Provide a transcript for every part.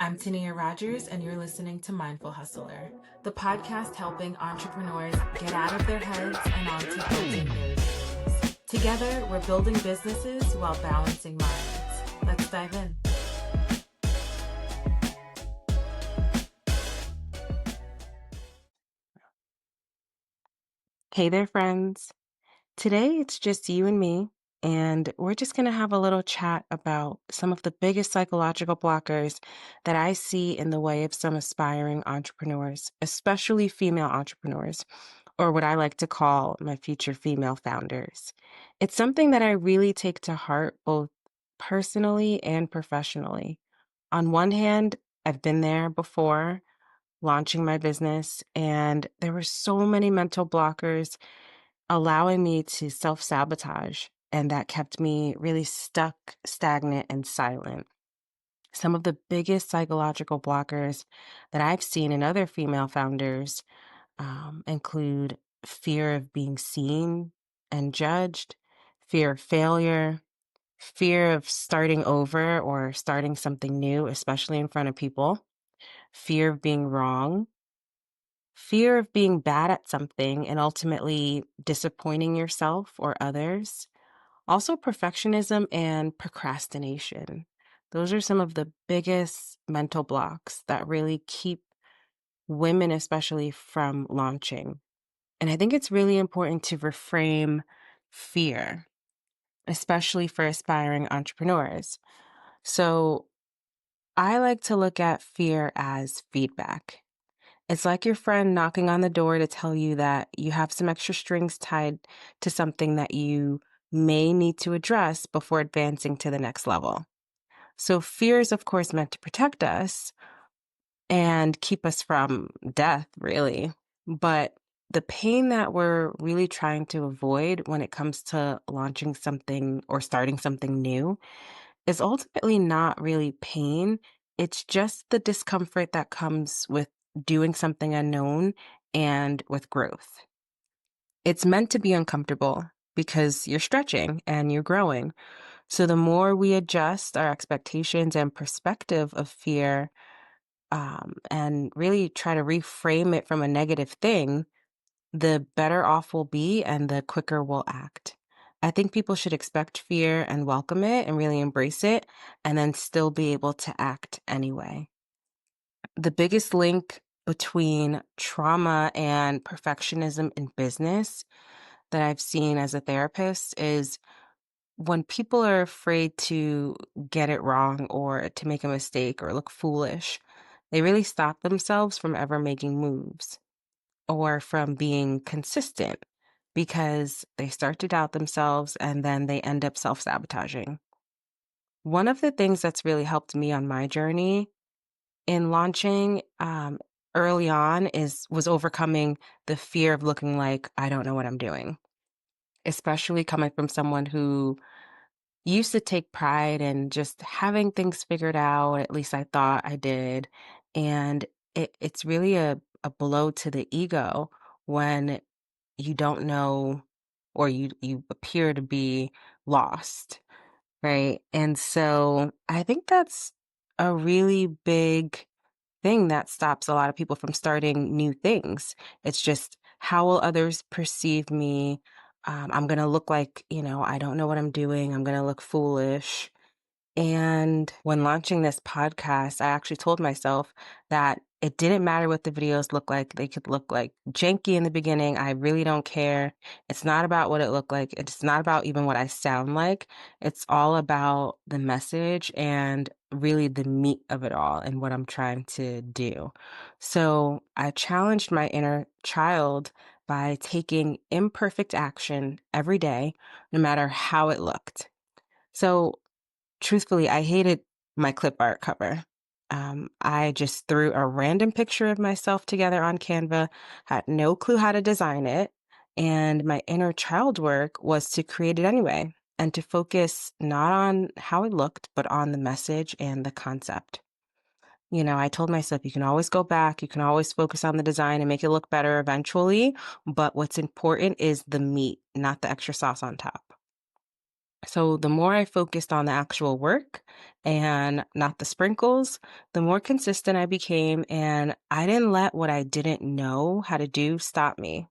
I'm Tania Rogers, and you're listening to Mindful Hustler, the podcast helping entrepreneurs get out of their heads and onto building their dreams. Together, we're building businesses while balancing minds. Let's dive in. Hey there, friends. Today it's just you and me, and we're just going to have a little chat about some of the biggest psychological blockers that I see in the way of some aspiring entrepreneurs, especially female entrepreneurs, or what I like to call my future female founders. It's something that I really take to heart both personally and professionally. On one hand, I've been there before launching my business, and there were so many mental blockers allowing me to self sabotage. And that kept me really stuck, stagnant, and silent. Some of the biggest psychological blockers that I've seen in other female founders include fear of being seen and judged, fear of failure, fear of starting over or starting something new, especially in front of people, fear of being wrong, fear of being bad at something and ultimately disappointing yourself or others. Also, perfectionism and procrastination. Those are some of the biggest mental blocks that really keep women, especially, from launching. And I think it's really important to reframe fear, especially for aspiring entrepreneurs. So I like to look at fear as feedback. It's like your friend knocking on the door to tell you that you have some extra strings tied to something that you may need to address before advancing to the next level. So, fear is, of course, meant to protect us and keep us from death, really. But the pain that we're really trying to avoid when it comes to launching something or starting something new is ultimately not really pain. It's just the discomfort that comes with doing something unknown and with growth. It's meant to be uncomfortable because you're stretching and you're growing. So the more we adjust our expectations and perspective of fear, and really try to reframe it from a negative thing, the better off we'll be and the quicker we'll act. I think people should expect fear and welcome it and really embrace it, and then still be able to act anyway. The biggest link between trauma and perfectionism in business that I've seen as a therapist is when people are afraid to get it wrong or to make a mistake or look foolish, they really stop themselves from ever making moves or from being consistent because they start to doubt themselves and then they end up self sabotaging. One of the things that's really helped me on my journey in launching early on was overcoming the fear of looking like I don't know what I'm doing, especially coming from someone who used to take pride in just having things figured out. At least I thought I did. And it's really a blow to the ego when you don't know or you appear to be lost, right? And so I think that's a really big thing that stops a lot of people from starting new things. It's just, how will others perceive me? I'm going to look like, I don't know what I'm doing. I'm going to look foolish. And when launching this podcast, I actually told myself that it didn't matter what the videos look like. They could look like janky in the beginning. I really don't care. It's not about what it looked like. It's not about even what I sound like. It's all about the message and really the meat of it all and what I'm trying to do. So I challenged my inner child by taking imperfect action every day, no matter how it looked. So truthfully, I hated my clip art cover. I just threw a random picture of myself together on Canva, had no clue how to design it, and my inner child work was to create it anyway and to focus not on how it looked, but on the message and the concept. I told myself you can always go back, you can always focus on the design and make it look better eventually, but what's important is the meat, not the extra sauce on top. So the more I focused on the actual work and not the sprinkles, the more consistent I became, and I didn't let what I didn't know how to do stop me.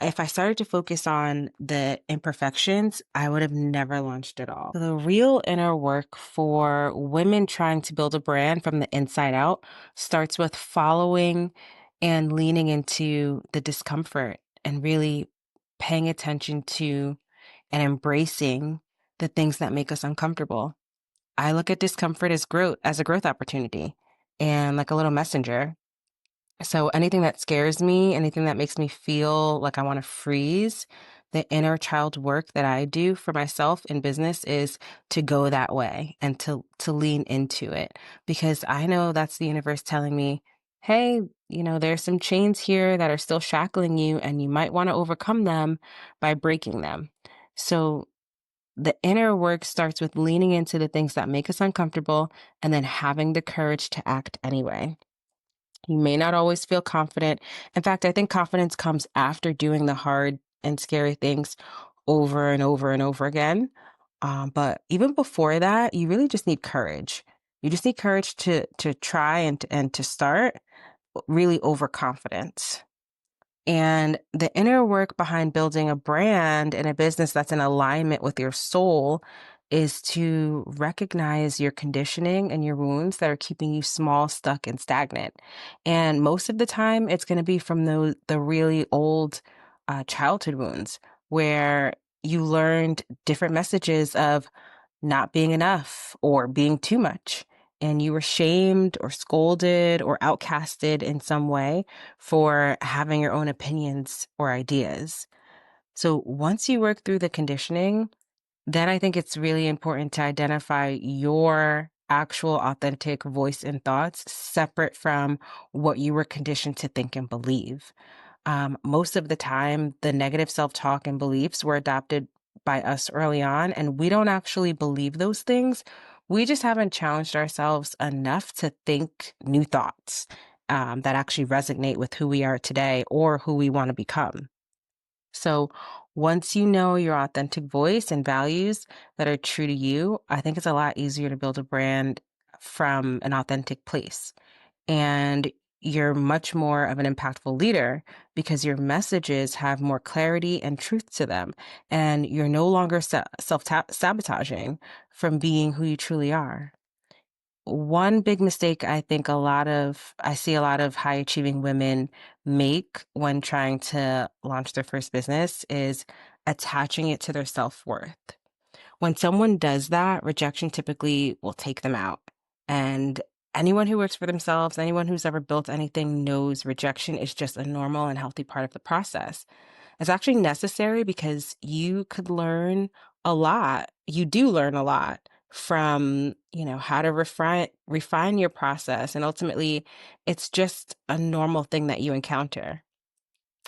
If I started to focus on the imperfections, I would have never launched at all. The real inner work for women trying to build a brand from the inside out starts with following and leaning into the discomfort and really paying attention to and embracing the things that make us uncomfortable. I look at discomfort as a growth opportunity and like a little messenger. So anything that scares me, anything that makes me feel like I want to freeze, the inner child work that I do for myself in business is to go that way and to lean into it because I know that's the universe telling me, "Hey, there's some chains here that are still shackling you and you might want to overcome them by breaking them." So the inner work starts with leaning into the things that make us uncomfortable and then having the courage to act anyway. You may not always feel confident. In fact, I think confidence comes after doing the hard and scary things over and over and over again. But even before that, you really just need courage. You just need courage to try and to start really overconfidence. And the inner work behind building a brand and a business that's in alignment with your soul is to recognize your conditioning and your wounds that are keeping you small, stuck, and stagnant. And most of the time, it's going to be from the really old childhood wounds where you learned different messages of not being enough or being too much. And you were shamed or scolded or outcasted in some way for having your own opinions or ideas. So once you work through the conditioning, then I think it's really important to identify your actual authentic voice and thoughts separate from what you were conditioned to think and believe. Most of the time, the negative self talk and beliefs were adopted by us early on, and we don't actually believe those things. We just haven't challenged ourselves enough to think new thoughts that actually resonate with who we are today or who we want to become. So, once you know your authentic voice and values that are true to you, I think it's a lot easier to build a brand from an authentic place and you're much more of an impactful leader because your messages have more clarity and truth to them. And you're no longer self sabotaging from being who you truly are. One big mistake I see a lot of high achieving women make when trying to launch their first business is attaching it to their self worth. When someone does that, rejection typically will take them out. And anyone who works for themselves, anyone who's ever built anything knows rejection is just a normal and healthy part of the process. It's actually necessary because you could learn a lot. You do learn a lot from, how to refine your process. And ultimately, it's just a normal thing that you encounter.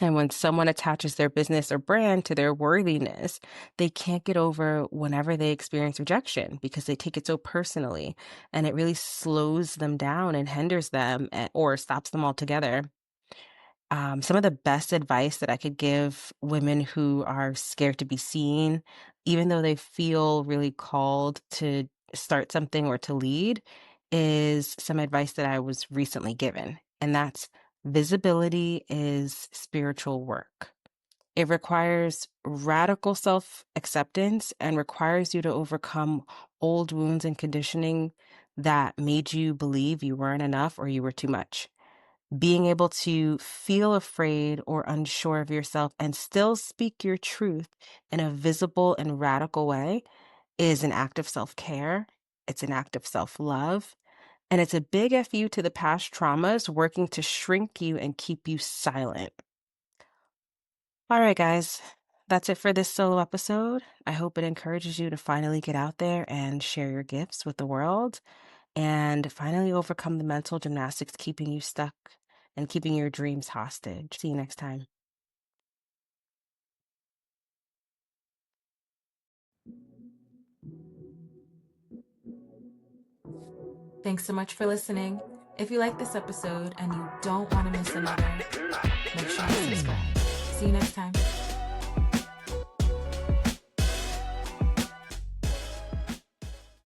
And when someone attaches their business or brand to their worthiness, they can't get over whenever they experience rejection because they take it so personally and it really slows them down and hinders them or stops them altogether. Some of the best advice that I could give women who are scared to be seen, even though they feel really called to start something or to lead, is some advice that I was recently given. And that's visibility is spiritual work. It requires radical self acceptance and requires you to overcome old wounds and conditioning that made you believe you weren't enough or you were too much. Being able to feel afraid or unsure of yourself and still speak your truth in a visible and radical way is an act of self care. It's an act of self love. And it's a big FU to the past traumas working to shrink you and keep you silent. All right, guys, that's it for this solo episode. I hope it encourages you to finally get out there and share your gifts with the world and finally overcome the mental gymnastics keeping you stuck and keeping your dreams hostage. See you next time. Thanks so much for listening. If you like this episode and you don't want to miss another, make sure you subscribe. See you next time.